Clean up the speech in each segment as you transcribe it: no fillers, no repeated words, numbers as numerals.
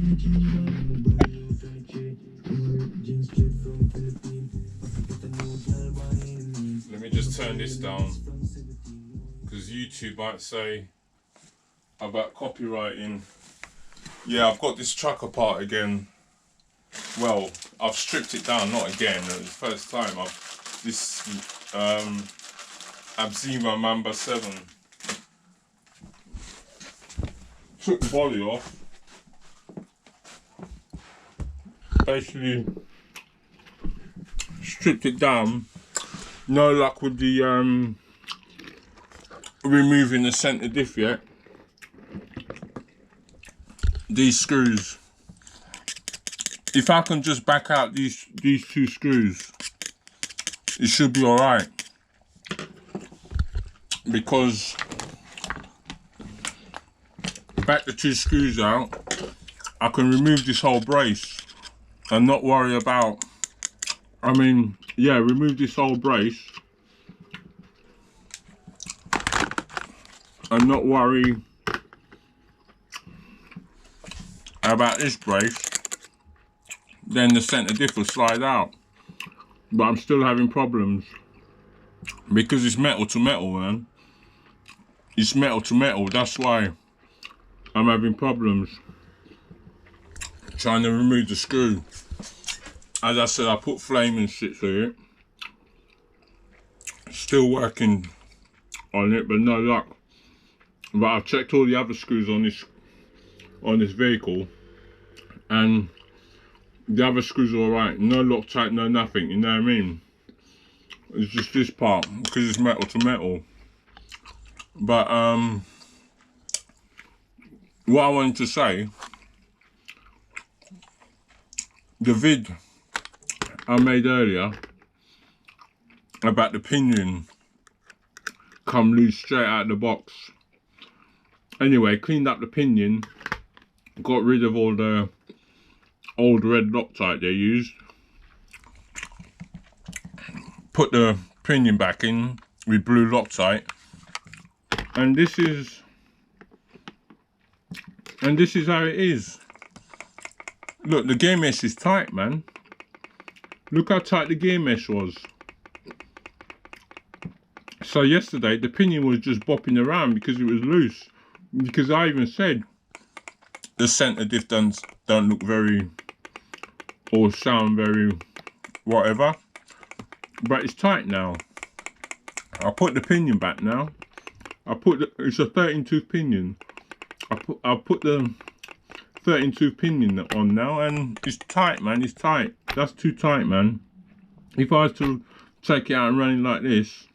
Let me just turn this down, because YouTube might say about copywriting. Yeah, I've got this track apart again. Well, I've stripped it down, not again. It was the first time this Absima Mamba 7. Took the body off. Basically stripped it down. No luck with the removing the centre diff yet. These screws, if I can just back out these two screws, it should be alright, because back the two screws out, I can remove this whole brace and not worry about, remove this whole brace and not worry about this brace. Then the centre diff will slide out. But I'm still having problems because it's metal to metal, man. It's metal to metal, that's why I'm having problems trying to remove the screw. As I said, I put flaming shit through it. Still working on it, but no luck. But I've checked all the other screws on this vehicle, and the other screws are alright. No Loctite, no nothing, you know what I mean? It's just this part, because it's metal to metal. But what I wanted to say, the vid I made earlier about the pinion come loose straight out of the box. Anyway, cleaned up the pinion, got rid of all the old red Loctite they used, put the pinion back in with blue Loctite, and this is how it is. Look, the gear mesh is tight, man. Look how tight the gear mesh was. So yesterday the pinion was just bopping around because it was loose. Because I even said the centre diff don't look very, or sound very whatever, but it's tight now. I'll put the pinion back now. It's a 13 tooth pinion. I'll put the 13 tooth pinion on now, and it's tight, man. It's tight. That's too tight, man. If I was to take it out and run it like this,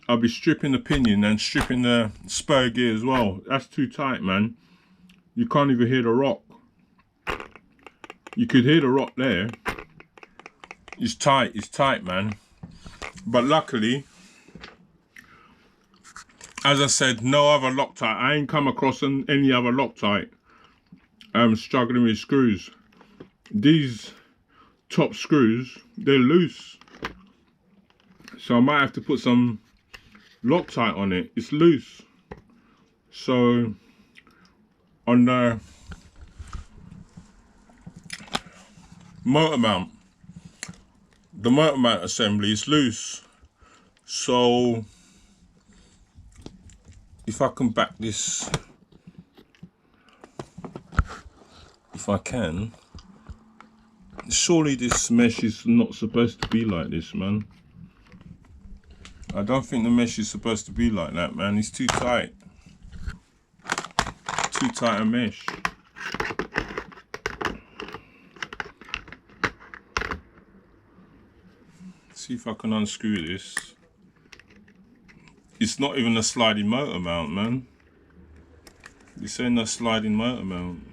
I'll be stripping the pinion and stripping the spur gear as well. That's too tight, man. You can't even hear the rock. You could hear the rock there. It's tight, man. But luckily, as I said, no other Loctite. I ain't come across any other Loctite. I'm struggling with screws. These top screws, they're loose. So I might have to put some Loctite on it. It's loose. So on the motor mount assembly is loose. So if I can back this, if I can, surely this mesh is not supposed to be like this, man. I don't think the mesh is supposed to be like that, man. It's too tight. Too tight a mesh. See if I can unscrew this. It's not even a sliding motor mount, man. This ain't a sliding motor mount.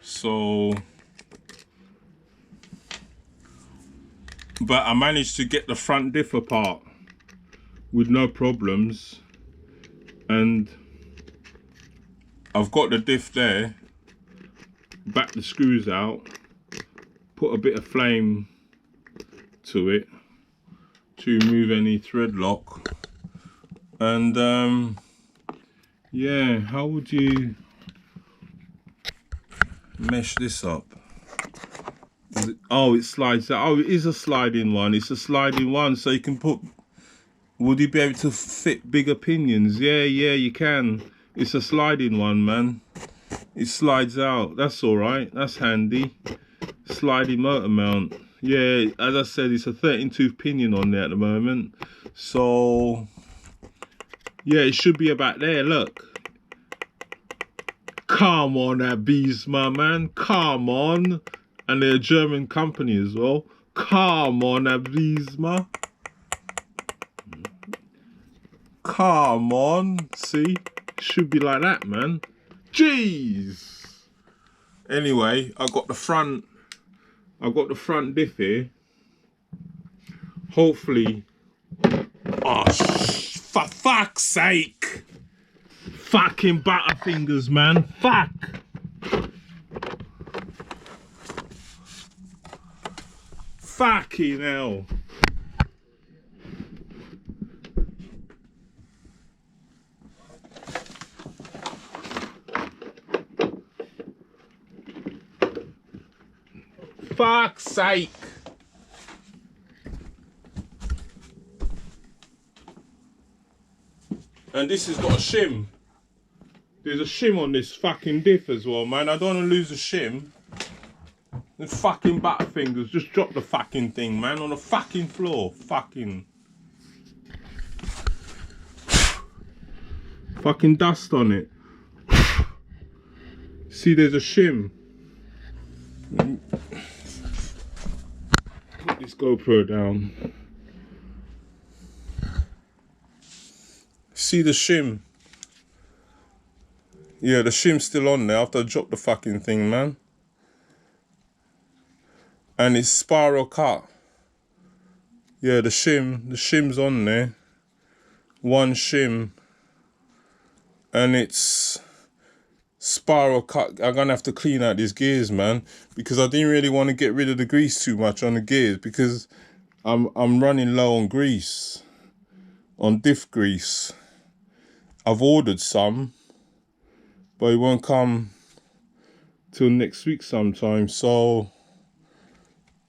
So, but I managed to get the front diff apart with no problems, and I've got the diff there. Back the screws out, put a bit of flame to it to remove any thread lock, and Yeah, how would you mesh this up? Oh, it slides out. Oh, it is a sliding one. It's a sliding one, so you can put... Would you be able to fit bigger pinions? Yeah, you can. It's a sliding one, man. It slides out. That's all right. That's handy. Sliding motor mount. Yeah, as I said, it's a 13-tooth pinion on there at the moment. So, yeah, it should be about there. Look. Come on, Absima, man. Come on. And they're a German company as well. Come on, Absima. Come on. See? Should be like that, man. Jeez. Anyway, I got the front diff here. Hopefully. Oh, for fuck's sake. Fucking butterfingers, man. Fuck. Fucking hell. Fuck's sake. And this has got a shim. There's a shim on this fucking diff as well, man. I don't want to lose a shim. The fucking butterfingers just drop the fucking thing, man, on the fucking floor. Fucking dust on it. See, there's a shim. Put this GoPro down. See the shim? Yeah, the shim's still on there after I dropped the fucking thing, man. And it's spiral cut. Yeah, the shim's on there. One shim. And it's spiral cut. I'm gonna have to clean out these gears, man, because I didn't really want to get rid of the grease too much on the gears, because I'm running low on grease, on diff grease. I've ordered some, but it won't come till next week sometime, so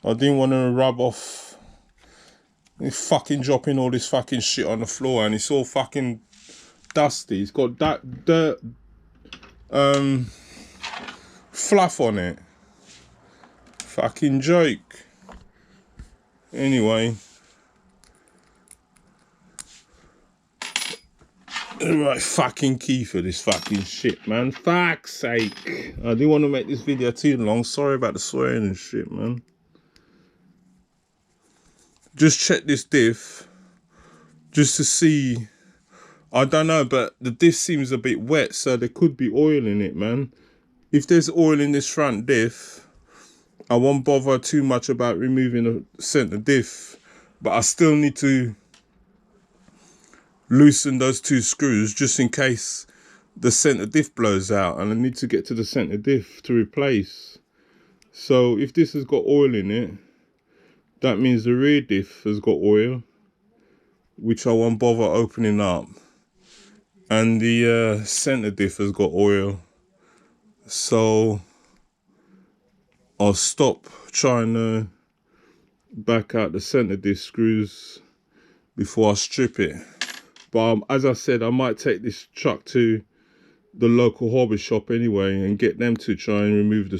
I didn't want to rub off. It's fucking dropping all this fucking shit on the floor, and it's all fucking dusty. It's got that dirt fluff on it. Fucking joke. Anyway, right fucking key for this fucking shit, man. Fuck's sake. I didn't want to make this video too long. Sorry about the swearing and shit, man. Just check this diff just to see. I don't know, but the diff seems a bit wet, so there could be oil in it, man. If there's oil in this front diff, I won't bother too much about removing the center diff, but I still need to loosen those two screws just in case the center diff blows out and I need to get to the center diff to replace. So if this has got oil in it, that means the rear diff has got oil, which I won't bother opening up, and the center diff has got oil, so I'll stop trying to back out the center diff screws before I strip it. But as I said, I might take this truck to the local hobby shop anyway and get them to try and remove the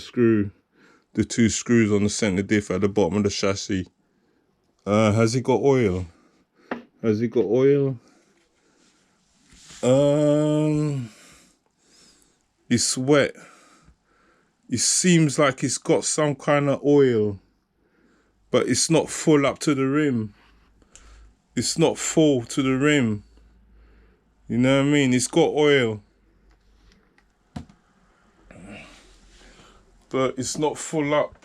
two screws on the center diff at the bottom of the chassis. Has it got oil? Has it got oil? It's wet. It seems like it's got some kind of oil, but it's not full up to the rim. It's not full to the rim. You know what I mean? It's got oil, but it's not full up.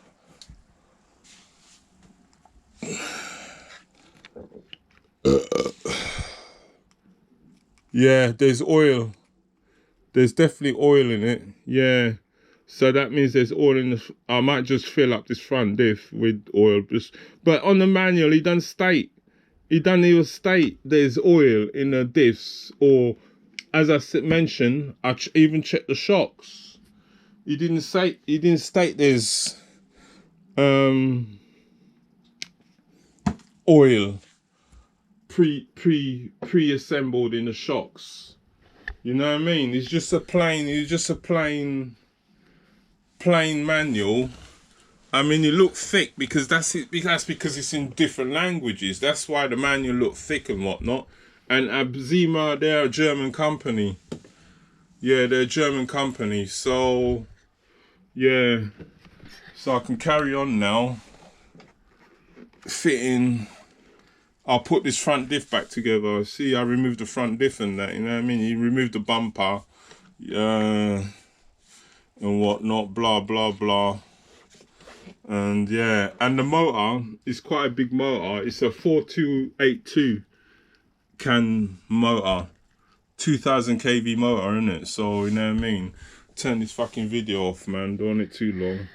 Yeah, there's oil. There's definitely oil in it. Yeah. So that means there's oil in the... I might just fill up this front diff with oil. But on the manual, he doesn't even state there's oil in the diffs, or as I mentioned, I even checked the shocks. He didn't state there's oil pre-assembled in the shocks. You know what I mean? It's just a plain manual. I mean, it looked thick because that's because it's in different languages. That's why the manual looked thick and whatnot. And Absima, they're a German company. Yeah, they're a German company. So, yeah. So I can carry on now. Fitting. I'll put this front diff back together. See, I removed the front diff and that, you know what I mean? You removed the bumper. And whatnot, blah, blah, blah. And yeah, and the motor is quite a big motor. It's a 4282 can motor. 2000 kV motor, isn't it? So, you know what I mean? Turn this fucking video off, man. Don't want it too long.